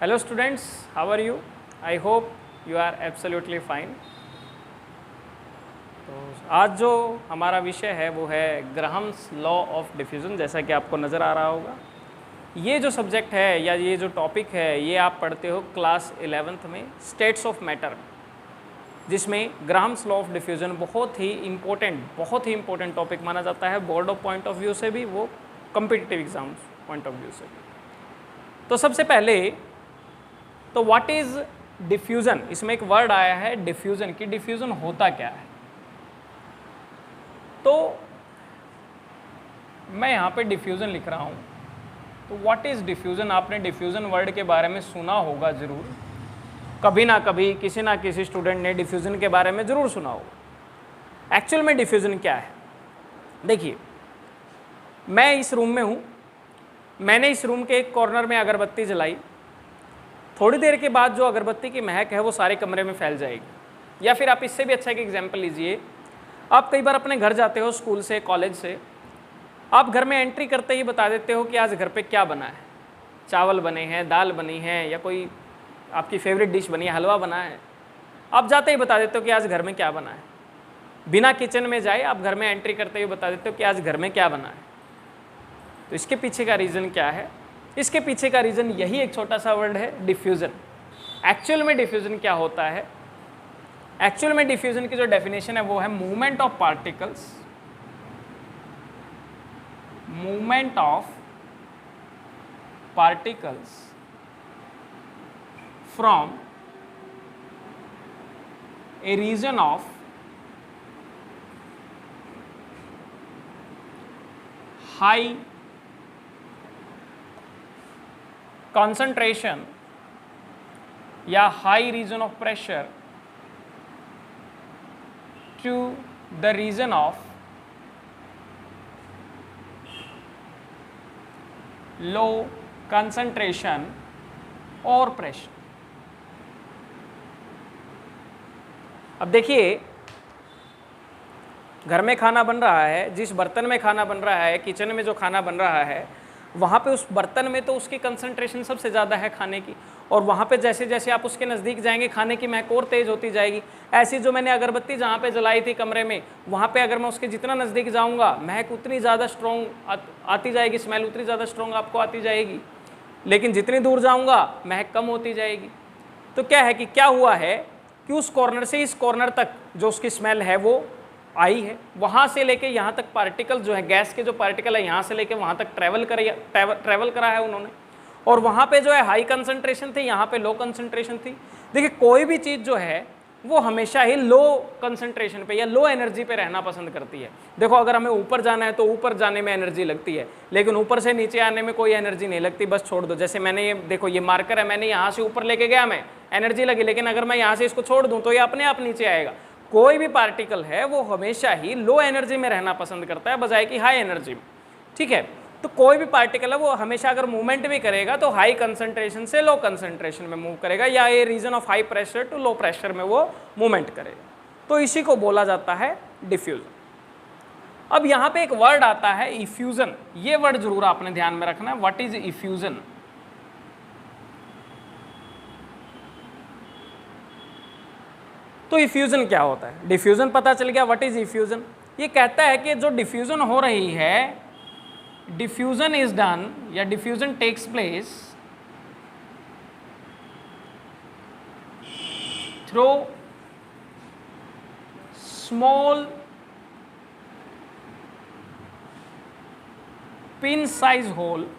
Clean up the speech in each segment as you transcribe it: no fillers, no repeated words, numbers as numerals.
Hello students, how are you? I hope you are absolutely fine. तो आज जो हमारा विषय है वो है ग्राहम्स लॉ ऑफ डिफ्यूज़न, जैसा कि आपको नज़र आ रहा होगा। ये जो सब्जेक्ट है या ये जो टॉपिक है ये आप पढ़ते हो क्लास 11th में स्टेट्स ऑफ मैटर, जिसमें ग्राहम्स लॉ ऑफ डिफ्यूज़न बहुत ही इम्पोर्टेंट टॉपिक माना जाता है, board of point of view से भी, वो competitive exams point of view से भी। तो सबसे पहले तो व्हाट इज़ डिफ्यूज़न, इसमें एक वर्ड आया है डिफ्यूज़न कि डिफ्यूज़न होता क्या है। तो मैं यहाँ पे डिफ्यूज़न लिख रहा हूँ। तो व्हाट इज़ डिफ्यूज़न, आपने डिफ्यूज़न वर्ड के बारे में सुना होगा ज़रूर, कभी ना कभी किसी ना किसी स्टूडेंट ने डिफ्यूज़न के बारे में ज़रूर सुना होगा। एक्चुअल में डिफ्यूज़न क्या है, देखिए मैं इस रूम में हूँ, मैंने इस रूम के एक कॉर्नर में अगरबत्ती जलाई, थोड़ी देर के बाद जो अगरबत्ती की महक है वो सारे कमरे में फैल जाएगी। या फिर आप इससे भी अच्छा एक एग्जाम्पल लीजिए, आप कई बार अपने घर जाते हो स्कूल से, कॉलेज से, आप घर में एंट्री करते ही बता देते हो कि आज घर पे क्या बना है, चावल बने हैं, दाल बनी है, या कोई आपकी फेवरेट डिश बनी है, हलवा बना है। आप जाते ही बता देते हो कि आज घर में क्या बना है, बिना किचन में जाए आप घर में एंट्री करते हुए बता देते हो कि आज घर में क्या बना है। तो इसके पीछे का रीज़न क्या है, इसके पीछे का रीज़न यही एक छोटा सा वर्ड है, डिफ्यूज़न। एक्चुअल में डिफ्यूज़न क्या होता है, एक्चुअल में डिफ्यूज़न की जो डेफिनेशन है वो है movement of particles from a region of high concentration या high region of pressure to the region of low concentration और प्रेशर। अब देखिए, घर में खाना बन रहा है, जिस बर्तन में खाना बन रहा है, किचन में जो खाना बन रहा है, वहाँ पे उस बर्तन में तो उसकी कंसंट्रेशन सबसे ज़्यादा है खाने की, और वहाँ पे जैसे जैसे आप उसके नज़दीक जाएंगे खाने की महक और तेज़ होती जाएगी। ऐसी जो मैंने अगरबत्ती जहाँ पे जलाई थी कमरे में, वहाँ पे अगर मैं उसके जितना नज़दीक जाऊँगा महक उतनी ज़्यादा स्ट्रॉन्ग आती जाएगी, स्मेल उतनी ज़्यादा स्ट्रॉन्ग आपको आती जाएगी, लेकिन जितनी दूर जाऊँगा महक कम होती जाएगी। तो क्या है कि क्या हुआ है कि उस कॉर्नर से इस कॉर्नर तक जो उसकी स्मेल है वो आई है, वहाँ से लेके यहाँ तक पार्टिकल जो है, गैस के जो पार्टिकल है यहाँ से लेके वहाँ तक ट्रैवल करा है उन्होंने, और वहाँ पे जो है हाई कंसंट्रेशन थी, यहाँ पे लो कंसंट्रेशन थी। देखिए कोई भी चीज़ जो है वो हमेशा ही लो कंसंट्रेशन पे या लो एनर्जी पे रहना पसंद करती है। देखो अगर हमें ऊपर जाना है तो ऊपर जाने में एनर्जी लगती है, लेकिन ऊपर से नीचे आने में कोई एनर्जी नहीं लगती, बस छोड़ दो। जैसे मैंने ये देखो, ये मार्कर है, मैंने यहाँ से ऊपर लेके गया, मैं एनर्जी लगी, लेकिन अगर मैं यहाँ से इसको छोड़ दूँ तो ये अपने आप नीचे आएगा। कोई भी पार्टिकल है वो हमेशा ही लो एनर्जी में रहना पसंद करता है बजाय कि हाई एनर्जी में, ठीक है। तो कोई भी पार्टिकल है वो हमेशा अगर मूवमेंट भी करेगा तो हाई कंसंट्रेशन से लो कंसंट्रेशन में मूव करेगा, या ये region of high pressure to low pressure में वो मूवमेंट करेगा। तो इसी को बोला जाता है डिफ्यूजन। अब यहाँ पे एक वर्ड आता है इफ्यूजन, ये वर्ड जरूर आपने ध्यान में रखना है। व्हाट इज इफ्यूजन, तो इफ्यूजन क्या होता है, डिफ्यूजन पता चल गया। व्हाट इज इफ्यूजन, ये कहता है कि जो डिफ्यूजन हो रही है, डिफ्यूजन इज डन या diffusion takes place through small pin size hole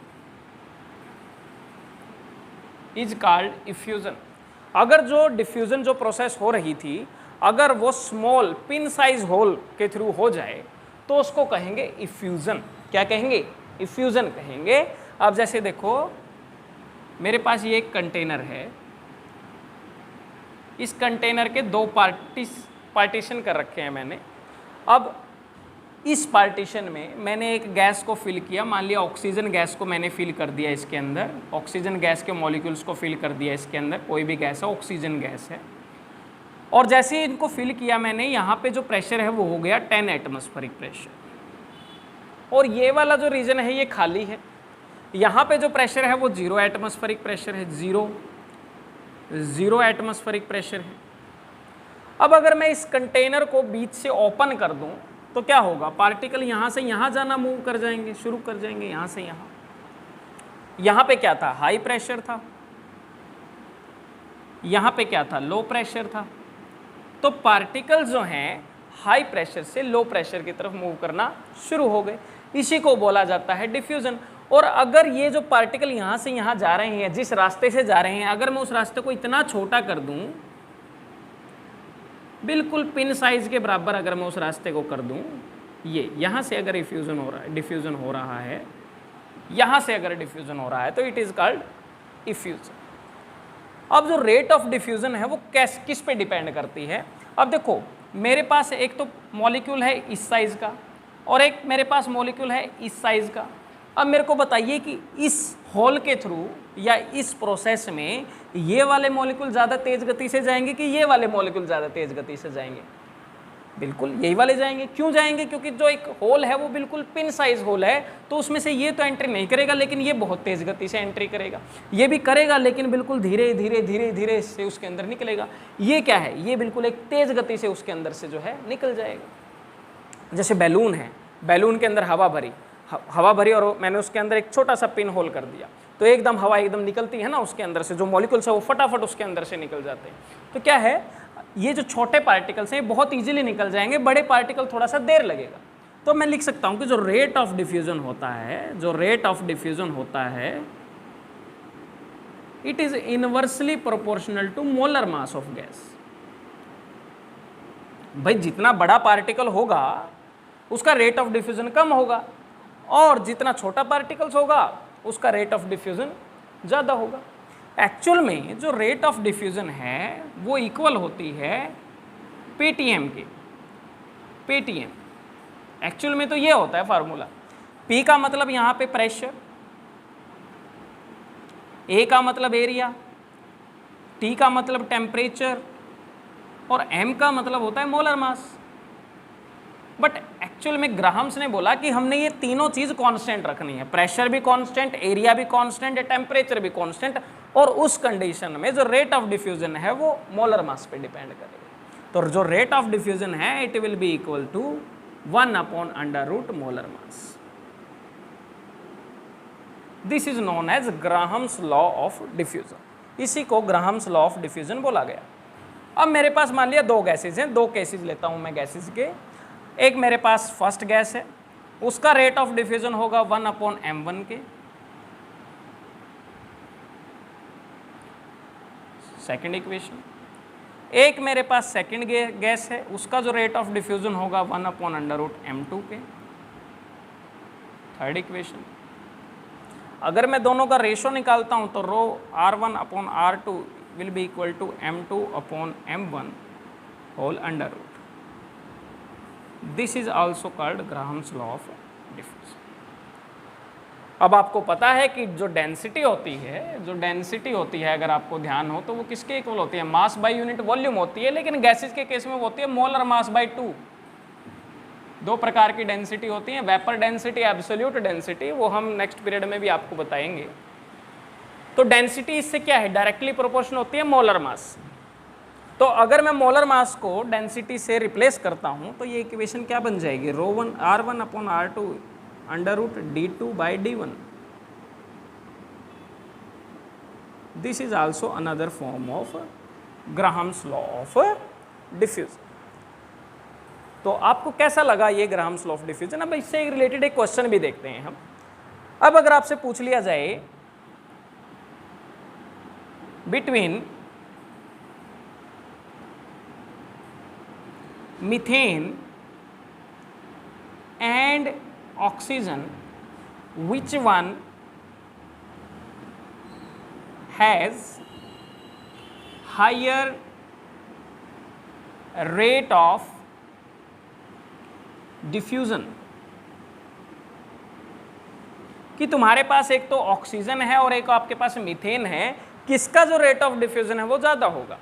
is called effusion. अगर जो डिफ्यूजन जो प्रोसेस हो रही थी, अगर वो स्मॉल पिन साइज होल के थ्रू हो जाए तो उसको कहेंगे इफ्यूजन। क्या कहेंगे, इफ्यूजन कहेंगे। अब जैसे देखो मेरे पास ये एक कंटेनर है, इस कंटेनर के दो पार्टीशन कर रखे हैं मैंने। अब इस पार्टीशन में मैंने एक गैस को फिल किया, मान लिया ऑक्सीजन गैस को मैंने फिल कर दिया इसके अंदर, ऑक्सीजन गैस के मॉलिक्यूल्स को फिल कर दिया इसके अंदर, कोई भी गैस है, ऑक्सीजन गैस है। और जैसे ही इनको फिल किया मैंने, यहाँ पे जो प्रेशर है वो हो गया 10 एटमॉस्फेरिक प्रेशर, और ये वाला जो रीजन है ये खाली है। यहाँ पे जो प्रेशर है वो 0 एटमॉस्फेरिक प्रेशर है, 0 एटमॉस्फेरिक प्रेशर है। अब अगर मैं इस कंटेनर को बीच से ओपन कर दूं तो क्या होगा, पार्टिकल यहाँ से यहाँ जाना मूव कर जाएंगे, शुरू कर जाएंगे यहाँ से यहाँ। यहाँ पे क्या था, हाई प्रेशर था, यहाँ पे क्या था, लो प्रेशर था। तो पार्टिकल जो हैं हाई प्रेशर से लो प्रेशर की तरफ मूव करना शुरू हो गए, इसी को बोला जाता है डिफ्यूजन। और अगर ये जो पार्टिकल यहाँ से यहाँ जा रहे हैं, जिस रास्ते से जा रहे हैं, अगर मैं उस रास्ते को इतना छोटा कर दूं, बिल्कुल पिन साइज के बराबर अगर मैं उस रास्ते को कर दूं, ये यहाँ से अगर डिफ्यूजन हो रहा है, डिफ्यूजन हो रहा है, यहाँ से अगर डिफ्यूजन हो रहा है तो इट इज़ कॉल्ड इफ्यूजन। अब जो रेट ऑफ डिफ्यूजन है वो किस पे डिपेंड करती है। अब देखो, मेरे पास एक तो मॉलिक्यूल है इस साइज़ का और एक मेरे पास मॉलिक्यूल है इस साइज़ का। अब मेरे को बताइए कि इस होल के थ्रू या इस प्रोसेस में ये वाले मॉलिक्यूल ज़्यादा तेज़ गति से जाएंगे कि ये वाले मॉलिक्यूल ज़्यादा तेज़ गति से जाएंगे? बिल्कुल यही वाले जाएंगे। क्यों जाएंगे? क्योंकि जो एक होल है वो बिल्कुल पिन साइज होल है, तो उसमें से ये तो एंट्री नहीं करेगा, लेकिन ये बहुत तेज़ गति से एंट्री करेगा। ये भी करेगा लेकिन बिल्कुल धीरे धीरे धीरे धीरे से उसके अंदर निकलेगा। ये क्या है, ये बिल्कुल एक तेज़ गति से उसके अंदर से जो है निकल जाएगा। जैसे बैलून है, बैलून के अंदर हवा भरी और मैंने उसके अंदर एक छोटा सा पिन होल कर दिया, तो एकदम हवा एकदम निकलती है ना उसके अंदर से, जो मॉलिक्यूल्स है वो फटाफट उसके अंदर से निकल जाते हैं। तो क्या है, ये जो छोटे पार्टिकल्स हैं बहुत इजीली निकल जाएंगे, बड़े पार्टिकल थोड़ा सा देर लगेगा। तो मैं लिख सकता हूं कि जो रेट ऑफ डिफ्यूजन होता है, जो रेट ऑफ डिफ्यूजन होता है, it is inversely proportional to molar mass of gas. भाई जितना बड़ा पार्टिकल होगा उसका रेट ऑफ डिफ्यूजन कम होगा, और जितना छोटा पार्टिकल्स होगा उसका रेट ऑफ डिफ्यूजन ज़्यादा होगा। एक्चुअल में जो रेट ऑफ डिफ्यूजन है वो इक्वल होती है पीटीएम के। पीटीएम एक्चुअल में तो ये होता है फार्मूला। पी का मतलब यहाँ पे प्रेशर, ए का मतलब एरिया, टी का मतलब टेम्परेचर, और एम का मतलब होता है मोलर मास। बट एक्चुअल में ग्राहम्स ने बोला कि हमने ये तीनों चीज़ कांस्टेंट रखनी है, प्रेशर भी कांस्टेंट, एरिया भी कांस्टेंट, टेम्परेचर भी कांस्टेंट, और उस कंडीशन में जो रेट ऑफ डिफ्यूजन है वो मोलर मास पे डिपेंड करेगा। तो जो रेट ऑफ डिफ्यूजन है it will be equal to 1/√* molar mass. This is known as Graham's law of diffusion. इसी को ग्राहम्स लॉ ऑफ डिफ्यूजन बोला गया। अब मेरे पास मान लिया दो गैसेज हैं, दो केसेज लेता हूं मैं गैसेज के। एक मेरे पास फर्स्ट गैस है, उसका रेट ऑफ डिफ्यूजन होगा 1/m1 के। Second equation. एक मेरे पास सेकेंड गैस है, उसका जो रेट ऑफ डिफ्यूजन होगा 1/√m2 के। Third equation. अगर मैं दोनों का रेशो निकालता हूं तो रो R1/R2 will be equal to m2/m1 whole under root. This is also called Graham's law of diffusion. अब आपको पता है कि जो डेंसिटी होती है, अगर आपको ध्यान हो तो वो किसके इक्वल होती है, मास बाय यूनिट वॉल्यूम होती है, लेकिन गैसेज के केस में वो होती है मोलर मास बाय 2। दो प्रकार की डेंसिटी होती है, वेपर डेंसिटी, एब्सोल्यूट डेंसिटी, वो हम नेक्स्ट पीरियड में भी आपको बताएंगे। तो डेंसिटी इससे क्या है, डायरेक्टली प्रोपोर्शनल होती है मोलर मास। तो अगर मैं मोलर मास को डेंसिटी से रिप्लेस करता हूं तो ये इक्वेशन क्या बन जाएगी, R1/R2 √d2/d1। This is also another form of Graham's law of diffusion. तो आपको कैसा लगा ये ग्राहम्स लॉ ऑफ डिफ्यूजन? अब इससे रिलेटेड एक क्वेश्चन भी देखते हैं हम। अब अगर आपसे पूछ लिया जाए between methane and oxygen, which one has higher rate of diffusion? कि तुम्हारे पास एक तो ऑक्सीजन है और एक आपके पास मीथेन है, किसका जो रेट ऑफ डिफ्यूजन है वो ज़्यादा होगा।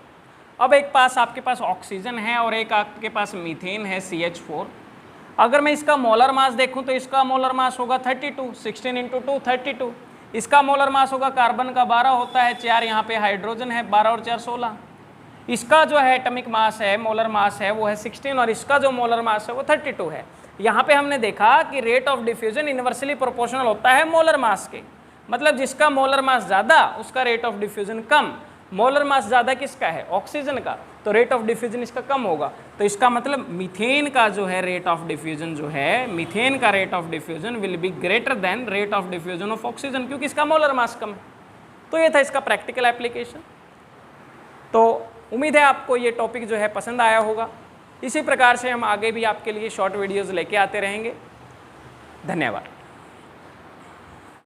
अब एक पास आपके पास ऑक्सीजन है और एक आपके पास मीथेन है CH4। अगर मैं इसका मोलर मास देखूं तो इसका मोलर मास होगा 32, 16 × 2 32। इसका मोलर मास होगा कार्बन का 12 होता है, 4 यहाँ पे हाइड्रोजन है, 12 और 4 16। इसका जो है एटॉमिक मास है, मोलर मास है, वो है 16 और इसका जो मोलर मास है वो 32 है। यहाँ पे हमने देखा कि rate of diffusion inversely proportional होता है मोलर मास के, मतलब जिसका मोलर मास ज़्यादा उसका rate of diffusion come. Molar mass ज़्यादा किसका है? ऑक्सीजन का, तो रेट ऑफ डिफ्यूजन इसका कम होगा। तो इसका मतलब मीथेन का जो है रेट ऑफ डिफ्यूजन जो है, मीथेन का rate of diffusion will be greater than rate of diffusion of oxygen, क्योंकि इसका मोलर मास कम है। तो ये था इसका प्रैक्टिकल एप्लीकेशन। तो उम्मीद है आपको ये टॉपिक जो है पसंद आया होगा। इसी प्रकार से हम आगे भी आपके लिए शॉर्ट वीडियोज़ लेके आते रहेंगे। धन्यवाद।